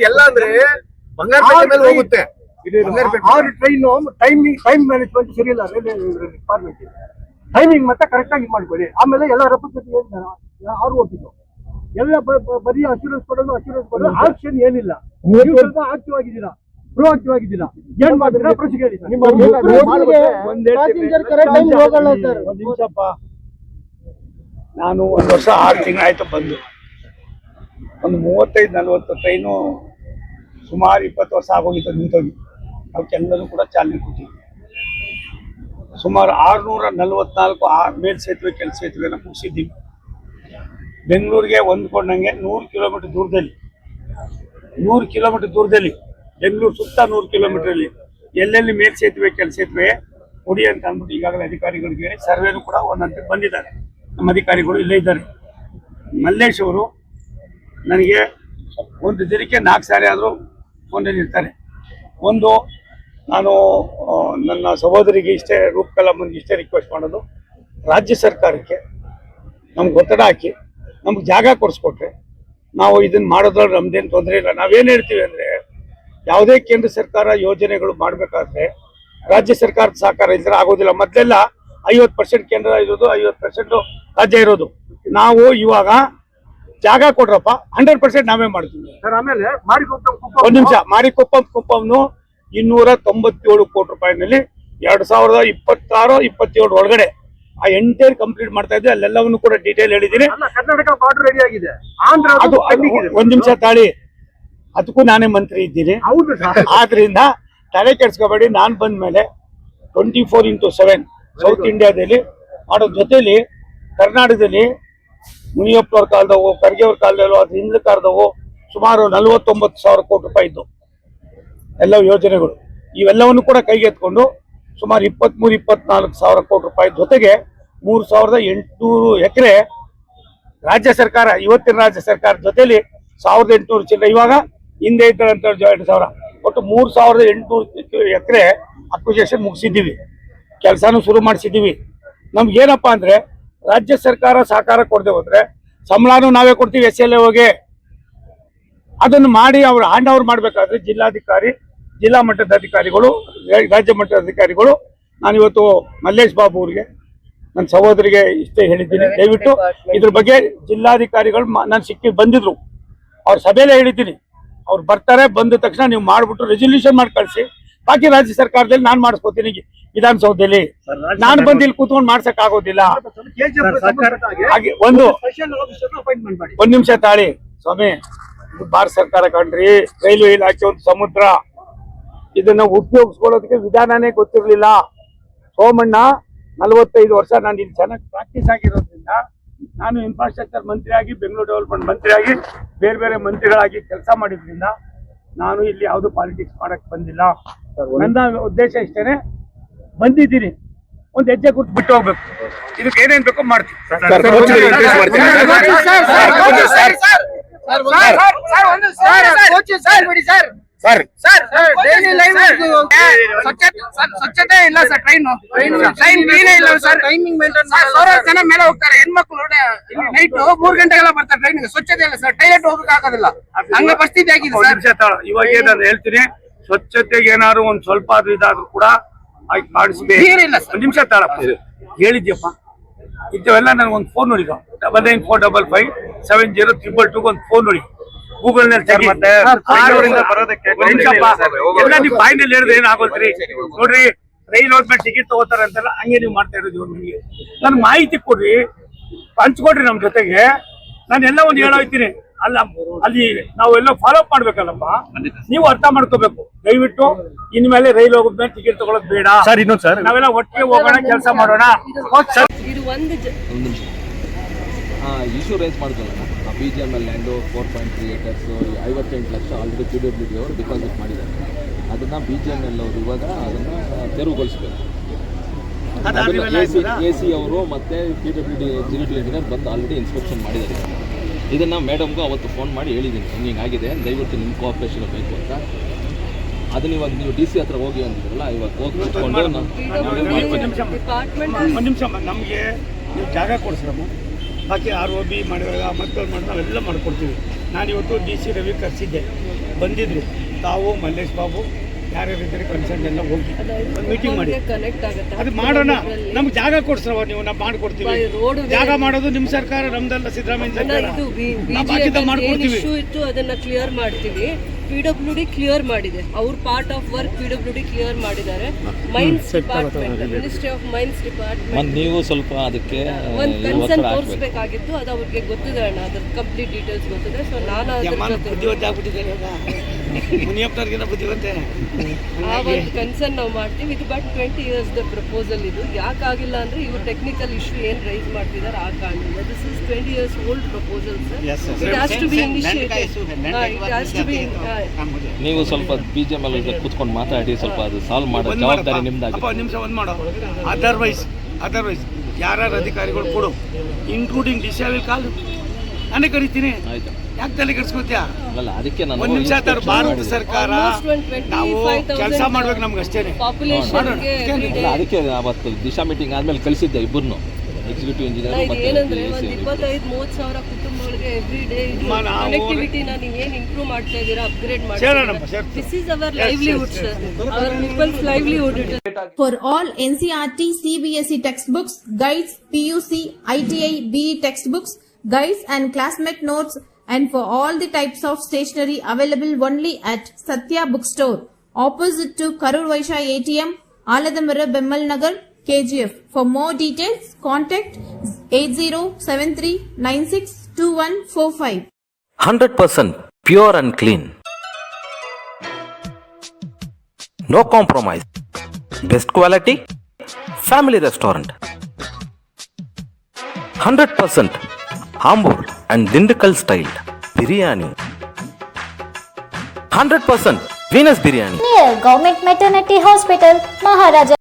ಎಲ್ಲ ಅಂದ್ರೆ ಬಂಗಾರಪೇಟೆ ಮೇಲೆ ಹೋಗುತ್ತೆ. ಟೈಮ್ ಮ್ಯಾನೇಜ್ಮೆಂಟ್ ಸರಿ ಇಲ್ಲ ಡಿಪಾರ್ಟ್ಮೆಂಟ್. ಟೈಮಿಂಗ್ ಮತ್ತೆ ಕರೆಕ್ಟ್ ಆಗಿ ಮಾಡ್ಕೊಳ್ಳಿ. ಆಮೇಲೆ ಎಲ್ಲ ರಫ್ತಿಗೆ ಅವ್ರು ಹೋಗ್ತಿದ್ರು ಎಲ್ಲ ಬರೀ ಅಶ್ಯೂರೆನ್ಸ್ ಕೊಡೋದು ಆಕ್ಷನ್ ಏನಿಲ್ಲ. ನೀವು ಸ್ವಲ್ಪ ಆಕ್ಟಿವ್ ಆಗಿದ್ದೀರಾ, ಪ್ರೋ ಆಕ್ಟಿವ್ ಆಗಿದ್ದೀರಾ, ಏನ್ ಮಾಡಿದ್ರೆ ಪ್ರಶ್ನೆ ಹೇಳಿ. ನಾನು 1 ವರ್ಷ 6 ತಿಂಗಳಾಯ್ತು ಬಂದು. ಒಂದು 35-40 ಟ್ರೈನು ಸುಮಾರು 20 ವರ್ಷ ಆಗೋಗಿತ್ತು ನಿಂತೋಗಿ. ಅವಕ್ಕೆಲ್ಲರೂ ಕೂಡ ಚಾಲನೆ ಕೊಟ್ಟಿದ್ವಿ. ಸುಮಾರು 644 ಮೇಲ್ಸೇತುವೆ ಕೆಳ ಸೇತುವೆನ ಮುಗಿಸಿದ್ದೀವಿ. ಬೆಂಗಳೂರಿಗೆ ಹೊಂದ್ಕೊಂಡಂಗೆ 100 ಕಿಲೋಮೀಟರ್ ದೂರದಲ್ಲಿ, 100 ಕಿಲೋಮೀಟರ್ ದೂರದಲ್ಲಿ, ಬೆಂಗಳೂರು ಸುತ್ತ 100 ಕಿಲೋಮೀಟರಲ್ಲಿ ಎಲ್ಲೆಲ್ಲಿ ಮೇಲ್ಸೇತುವೆ ಕೆಳ ಸೇತುವೆ ಕೊಡಿ ಅಂತ ಅಂದ್ಬಿಟ್ಟು ಈಗಾಗಲೇ ಅಧಿಕಾರಿಗಳಿಗೆ ಸರ್ವೇನು ಕೂಡ ಒಂದಂತೆ ಬಂದಿದ್ದಾರೆ. ನಮ್ಮ ಅಧಿಕಾರಿಗಳು ಇಲ್ಲೇ ಇದ್ದಾರೆ. ಮಲ್ಲೇಶ್ ಅವರು ನನಗೆ ಒಂದು ದಿನಕ್ಕೆ 4 ಸಾರಿ ಆದರೂ ಫೋನಲ್ಲಿ ಇರ್ತಾರೆ. ಒಂದು, ನಾನು ನನ್ನ ಸಹೋದರಿಗೆ ಇಷ್ಟೇ, ರೂಪಕಲಾಮನ್ಗೆ ಇಷ್ಟೇ ರಿಕ್ವೆಸ್ಟ್ ಮಾಡೋದು, ರಾಜ್ಯ ಸರ್ಕಾರಕ್ಕೆ ನಮ್ಗೆ ಒತ್ತಡ ಹಾಕಿ ನಮ್ಗೆ ಜಾಗ ಕೊಡಿಸ್ಕೊಟ್ರೆ ನಾವು ಇದನ್ನು ಮಾಡೋದ್ರಲ್ಲಿ ನಮ್ದೇನು ತೊಂದರೆ ಇಲ್ಲ. ನಾವೇನು ಹೇಳ್ತೀವಿ ಅಂದರೆ, ಯಾವುದೇ ಕೇಂದ್ರ ಸರ್ಕಾರ ಯೋಜನೆಗಳು ಮಾಡಬೇಕಾದ್ರೆ ರಾಜ್ಯ ಸರ್ಕಾರದ ಸಹಕಾರ ಇದ್ರೆ ಆಗೋದಿಲ್ಲ. ಮೊದಲೆಲ್ಲ 50% ಕೇಂದ್ರ ಇರೋದು, 50% ರಾಜ್ಯ ಇರೋದು. ನಾವು ಇವಾಗ ಜಾಗ ಕೊಡ್ರಪ್ಪ, 100% ನಾವೇ ಮಾಡ್ತೀವಿ. ಆಮೇಲೆ ಒಂದು ನಿಮಿಷ, ಮಾರಿಕೊಪ್ಪಂನು 297 ಕೋಟಿ ರೂಪಾಯಿನಲ್ಲಿ 2026-27 ಒಳಗಡೆ ಆ ಎಂಟೈರ್ ಕಂಪ್ಲೀಟ್ ಮಾಡ್ತಾ ಇದ್ದೆ. ಅಲ್ಲೆಲ್ಲವನ್ನು ಕೂಡ ಡೀಟೇಲ್ ಹೇಳಿದ್ದೀನಿ. ಕರ್ನಾಟಕ ಬಾರ್ಡರ್ ರೆಡಿ ಆಗಿದೆ. ಅದು ಒಂದ್ ನಿಮಿಷ ತಾಳಿ, ಅದಕ್ಕೂ ನಾನೇ ಮಂತ್ರಿ ಇದ್ದೀನಿ. ಆದ್ರಿಂದ ತಲೆ ಕೆಡ್ಸ್ಕೋಬೇಡಿ. ನಾನು ಬಂದ ಮೇಲೆ 24x7 ಸೌತ್ ಇಂಡಿಯಾದಲ್ಲಿ ಮಾಡೋ ಜೊತೆಲಿ ಕರ್ನಾಟಕದಲ್ಲಿ ಮುನಿಯಪ್ಪನವ್ರ ಕಾಲದವು, ಖರ್ಗೆ ಅವ್ರ ಕಾಲದಲ್ಲೂ, ಅದ್ರ ಹಿಂದ್ಲ ಕಾಲದವು ಸುಮಾರು 49,000 ಕೋಟಿ ರೂಪಾಯಿ ಇದ್ದು ಎಲ್ಲ ಯೋಜನೆಗಳು. ಇವೆಲ್ಲವನ್ನು ಕೂಡ ಕೈಗೆತ್ಕೊಂಡು ಸುಮಾರು 23-24,000 ಕೋಟಿ ರೂಪಾಯಿ ಜೊತೆಗೆ 3,800 ಎಕರೆ ರಾಜ್ಯ ಸರ್ಕಾರ, ಇವತ್ತಿನ ರಾಜ್ಯ ಸರ್ಕಾರ ಜೊತೆಲಿ 1,800 ಚಿಲ್ಲರೆ, ಇವಾಗ ಹಿಂದೆ ಇದ್ದಂತ 2,000, ಒಟ್ಟು 3,800 ಎಕರೆ ಅಕ್ವಿಜೇಷನ್ ಮುಗಿಸಿದ್ದೀವಿ. ಕೆಲಸನೂ ಶುರು ಮಾಡಿಸಿದ್ದೀವಿ. ನಮ್ಗೆ ಏನಪ್ಪಾ ಅಂದ್ರೆ, ರಾಜ್ಯ ಸರ್ಕಾರ ಸಹಕಾರ ಕೊಡದೆ ಹೋದ್ರೆ ಸಂಬಳನೂ ನಾವೇ ಕೊಡ್ತೀವಿ. SLA ಹೋಗಿ ಅದನ್ನು ಮಾಡಿ ಅವ್ರು ಹ್ಯಾಂಡ್ ಓವರ್ ಮಾಡಬೇಕಾದ್ರೆ ಜಿಲ್ಲಾಧಿಕಾರಿ, ಜಿಲ್ಲಾ ಮಟ್ಟದ ಅಧಿಕಾರಿಗಳು, ರಾಜ್ಯ ಮಟ್ಟದ ಅಧಿಕಾರಿಗಳು, ನಾನಿವತ್ತು ಮಲ್ಲೇಶ್ ಬಾಬು ಅವರಿಗೆ, ನನ್ನ ಸಹೋದರಿಗೆ ಇಷ್ಟೇ ಹೇಳಿದ್ದೀನಿ. ದಯವಿಟ್ಟು ಇದ್ರ ಬಗ್ಗೆ ಜಿಲ್ಲಾಧಿಕಾರಿಗಳು ನಾನು ಬಂದಿದ್ರು, ಅವ್ರ ಸಭೆಯಲ್ಲೇ ಹೇಳಿದ್ದೀನಿ. ಅವ್ರು ಬರ್ತಾರೆ, ಬಂದ ತಕ್ಷಣ ನೀವು ಮಾಡ್ಬಿಟ್ಟು ರೆಸಲ್ಯೂಷನ್ ಮಾಡಿ ಕಳಿಸಿ. ಬಾಕಿ ರಾಜ್ಯ ಸರ್ಕಾರದಲ್ಲಿ ನಾನು ಮಾಡಿಸ್ಕೋತೀನಿ ವಿಧಾನಸೌಧದಲ್ಲಿ. ನಾನು ಬಂದು ಇಲ್ಲಿ ಕೂತ್ಕೊಂಡು ಮಾಡ್ಸಕ್ ಆಗೋದಿಲ್ಲ. ಹಾಗೆ ಒಂದು ನಿಮಿಷ ತಾಳಿ ಸ್ವಾಮಿ, ಭಾರತ ಸರ್ಕಾರ ಕಂಡ್ರಿ, ರೈಲ್ವೆ ಇಲಾಖೆ ಒಂದು ಸಮುದ್ರ, ಇದನ್ನ ಉಪಯೋಗಿಸ್ಕೊಳ್ಳೋದಕ್ಕೆ ವಿಧಾನನೇ ಗೊತ್ತಿರಲಿಲ್ಲ. ಸೋಮಣ್ಣ 45 ವರ್ಷ ನಾನು ಇಲ್ಲಿ ಚೆನ್ನಾಗಿ ಪ್ರಾಕ್ಟೀಸ್ ಆಗಿರೋದ್ರಿಂದ, ನಾನು ಇನ್ಫ್ರಾಸ್ಟ್ರಕ್ಚರ್ ಮಂತ್ರಿಯಾಗಿ, ಬೆಂಗಳೂರು ಡೆವಲಪ್ಮೆಂಟ್ ಮಂತ್ರಿಯಾಗಿ, ಬೇರೆ ಬೇರೆ ಮಂತ್ರಿಗಳಾಗಿ ಕೆಲಸ ಮಾಡಿದ್ರಿಂದ ನಾನು ಇಲ್ಲಿ ಯಾವುದು ಪಾಲಿಟಿಕ್ಸ್ ಮಾಡಕ್ ಬಂದಿಲ್ಲ. ನನ್ನ ಉದ್ದೇಶ ಇಷ್ಟೇನೆ, ಬಂದಿದ್ದೀನಿ, ಒಂದು ಹೆಜ್ಜೆ ಕೂತ್ ಬಿಟ್ಟು ಹೋಗ್ಬೇಕು. ಇದಕ್ಕೆ ಏನೇನ್ ಬೇಕೋ ಮಾಡ್ತೀವಿ. ಸ್ವಚ್ಛತೆ ಇಲ್ಲ ಸರ್. ಟ್ರೈನ್ ಕ್ಲೀನೇ ಇಲ್ಲ ಸರ್. ಟೈಮಿಂಗ್ ಮೇಂಟೈನ್ 1,000 ಜನ ಮೇಲೆ ಹೋಗ್ತಾರೆ. ಹೆಣ್ಮಕ್ಳು ನೈಟ್ 3 ಗಂಟೆಗೆಲ್ಲ ಬರ್ತಾರೆ ಟ್ರೈನ್. ಸ್ವಚ್ಛತೆ ಇಲ್ಲ ಸರ್. ಟೈಲೆಟ್ ಹೋಗಕ್ ಆಗೋದಿಲ್ಲ, ಹಂಗ ಪರಿಸ್ಥಿತಿ ಆಗಿದೆ ಸರ್. ಇವಾಗ ನಾನು ಹೇಳ್ತೀನಿ, ಸ್ವಚ್ಛತೆಗೆ ಏನಾದ್ರು ಒಂದ್ ಸ್ವಲ್ಪ ಇದಾದ್ರೂ ಕೂಡ ಮಾಡಿಸ್ಬೇಕು. ಒಂದ್ ನಿಮಿಷ ತಾಳಪ್ಪ, ಹೇಳಿದ್ಯಪ್ಪ ಇಂಥವೆಲ್ಲ ನನಗೊಂದು ಫೋನ್ ನೋಡಿ, 9945570222 ಒಂದು ಫೋನ್ ನೋಡಿ, ಗೂಗಲ್ ನಲ್ಲಿ ಎಲ್ಲ ನೀವು ಬಾಯಿನಲ್ಲಿ ಹೇಳಿದ್ರೆ ಏನಾಗೋದ್ರಿ. ನೋಡ್ರಿ, ರೈಲ್ ಹೋದ್ಮೇಲೆ ಟಿಕೆಟ್ ತಗೋತಾರ ಅಂತೆಲ್ಲ ಹಂಗೆ ನೀವು ಮಾಡ್ತಾ ಇರೋದು. ನಿಮಗೆ ನನ್ಗೆ ಮಾಹಿತಿ ಕೊಡ್ರಿ, ಹಂಚ್ಕೊಡ್ರಿ ನಮ್ ಜೊತೆಗೆ. ನಾನು ಎಲ್ಲ ಒಂದು ಹೇಳೋಯ್ತೀನಿ. ಅಲ್ಲಿ ನಾವೆಲ್ಲ ಫಾಲೋ ಅಪ್ ಮಾಡ್ಬೇಕಲ್ಲಪ್ಪ, ನೀವು ಅರ್ಥ ಮಾಡ್ಕೋಬೇಕು. ದಯವಿಟ್ಟು ಇನ್ಮೇಲೆ ರೈಲ್ ಹೋಗೋದ್ಮೇಲೆ ಟಿಕೆಟ್ ತಗೊಳ್ಳೋದು ಬೇಡ ಸರ್. ಇನ್ನೊಂದು ಸರ್, ನಾವೆಲ್ಲ ಒಟ್ಟಿಗೆ ಹೋಗೋಣ, ಕೆಲಸ ಮಾಡೋಣ. ಇಶ್ಯೂ ರೈಸ್ ಮಾಡ್ಕೊಳ್ಳೋಣ. BGML land 4.3 acres 58 lakh already PWD ಅವರು ಡಿಪಾಸಿಟ್ ಮಾಡಿದ್ದಾರೆ. ಅದನ್ನು BGML ಅವರು ಇವಾಗ ಅದನ್ನು ತೆರವುಗೊಳಿಸಬೇಕು. AC ಅವರು ಮತ್ತು PWD ಎಕ್ಸಿಕ್ಯೂಟಿವ್ ಇಂಜಿನಿಯರ್ ಬಂದು ಆಲ್ರೆಡಿ ಇನ್ಸ್ಪೆಕ್ಷನ್ ಮಾಡಿದ್ದಾರೆ. ಇದನ್ನು ಮೇಡಮ್ಗೂ ಅವತ್ತು ಫೋನ್ ಮಾಡಿ ಹೇಳಿದ್ದೀನಿ, ಹಿಂಗಾಗಿದೆ, ದಯವಿಟ್ಟು ನಿಮ್ಮ ಕೋಆಪ್ರೇಷನ್ ಬೇಕು ಅಂತ. ಅದನ್ನ ಇವಾಗ ನೀವು DC ಹತ್ರ ಹೋಗಿ ಅಂತಿದ್ರಲ್ಲ, ಇವಾಗ ಹೋಗಿ ಕೂತ್ಕೊಂಡು ಒಂದು ನಿಮಿಷ ನಮಗೆ ನೀವು ಜಾಗ ಕೊಡಿಸ್ರಮ್ಮ, ಬಾಕಿ ROB ಮಾಡಿದಾಗ ಮತ್ತೊಂದು ಮಾಡಿ ನಾವೆಲ್ಲ ಮಾಡ್ಕೊಡ್ತೀವಿ. ನಾನಿವತ್ತು DC ರವಿ ಕರೆಸಿದ್ದೆ, ಬಂದಿದ್ರು. ತಾವು ಮಲ್ಲೇಶ್ ಬಾಬು ಯಾರ್ಯಾರಿದ್ದಾರೆ ಕನ್ಸರ್ನ್ ಎಲ್ಲ ಹೋಗಿ ಒಂದು ಮೀಟಿಂಗ್ ಮಾಡಿ ಅದು ಮಾಡೋಣ. ನಮ್ಗೆ ಜಾಗ ಕೊಡ್ಸ್ರವ, ನೀವು ನಾವು ಮಾಡ್ಕೊಡ್ತೀವಿ. ಜಾಗ ಮಾಡೋದು ನಿಮ್ಮ ಸರ್ಕಾರ, ನಮ್ದಲ್ಲ ಸಿದ್ದರಾಮಯ್ಯ ಸರ್ಕಾರ. ಮಾಡ್ಕೊಡ್ತೀವಿ. ಇತ್ತು ಅದನ್ನ ಕ್ಲಿಯರ್ ಮಾಡ್ತೀವಿ. PWD ಕ್ಲಿಯರ್ ಮಾಡಿದೆ, ಅವ್ರ part of work PWD clear ಮಾಡಿದ್ದಾರೆ. Mines department, ministry of mines department ನೀವು ಸ್ವಲ್ಪ ಅದಕ್ಕೆ ಒಂದು ಕನ್ಸರ್ನ್ ತೋರಿಸ್ಬೇಕಾಗಿತ್ತು. ಅದು ಅವ್ರಿಗೆ ಗೊತ್ತಿದೆ ಅಣ್ಣ, ಅದ್ರ ಕಂಪ್ಲೀಟ್ ಡೀಟೇಲ್ಸ್ ಗೊತ್ತಿದೆ. ಸೊ ನಾನು ಅದ್ರ ಆ ಒಂದು ಕನ್ಸರ್ನ್ ನಾವು ಮಾಡ್ತೀವಿ. ಇದು ಬಟ್ 20 years ಪ್ರಪೋಸಲ್. ಇದು ಯಾಕಾಗಿಲ್ಲ ಅಂದ್ರೆ ಇವ್ರು ಟೆಕ್ನಿಕಲ್ ಇಶ್ಯೂ ಏನ್ ರೈಸ್ ಮಾಡ್ತಿದ್ದಾರೆ ಆ ಕಾರಣದಿಂದ. This is 20 years old proposal, sir. It has to be initiated. It has to be. ನೀವು ಸ್ವಲ್ಪ BJM ಅಲ್ಲಿ ಕೂತ್ಕೊಂಡು ಮಾತಾಡಿ, ಸ್ವಲ್ಪ ಅದು ಸಾಲ್ವ್ ಮಾಡೋ ಜವಾಬ್ದಾರಿ ನಿಮ್ದಾಗುತ್ತೆ. ನಿಮಿಷ ಒಂದು ಮಾಡೋ. ಅದರ್ವೈಸ್ ಯಾರ್ಯಾರು ಅಧಿಕಾರಿಗಳು ಕೊಡು, ಇನ್ಕ್ಲೂಡಿಂಗ್ DC ಕಾಲು ನಾನೇ ಕರಿತೀನಿ. ಆಯ್ತು, ಯಾಕೆ ತಲೆ ಕೆಡಿಸ್ಕೊತ್ಯಾ? ಅಲ್ಲ ಅದಕ್ಕೆ ನಾನು ಒಂದು ನಿಮಿಷ ಭಾರತ ಸರ್ಕಾರ ನಾವು ಕೆಲಸ ಮಾಡ್ಬೇಕು, ನಮ್ಗೆ ಅಷ್ಟೇನೆ. ಪಾಪ್ಯುಲೇಷನ್ಗೆ ಅದಕ್ಕೆ ಅವತ್ತು ದಿಶಾ ಮೀಟಿಂಗ್ ಆದ್ಮೇಲೆ ಕಳಿಸಿದ್ದೆ ಇಬ್ಬರನ್ನು, ಎಕ್ಸಿಕ್ಯೂಟಿವ್ ಇಂಜಿನಿಯರ್ ಏನಂದ್ರೆ ಒಂದು 25-30 ಸಾವಿರ ಕುಟುಂಬಗಳಿಗೆ ಎವ್ರಿ ಡೇ ಕನೆಕ್ಟಿವಿಟಿನ ನೀವೇನ್ ಇಂಪ್ರೂವ್ ಮಾಡ್ತಾ ಇದ್ದೀರಾ, ಅಪ್ಗ್ರೇಡ್ ಮಾಡ್ತಾ. This is our livelihood sir, our people's livelihood. For all NCERT, CBSE textbooks, guides, PUC, ITI, BE textbooks, guides and classmate notes, and for all the types of stationery available only at Satya Bookstore, opposite to Karur Vaishya ATM, Aladamara, Bemmal Nagar, KGF. For more details, contact 8073962145. 100% pure and clean. No compromise. Best quality. Family restaurant. 100% Ambur and Dindukal style biryani. 100% Venus biryani. Near Government Maternity Hospital, Maharaja.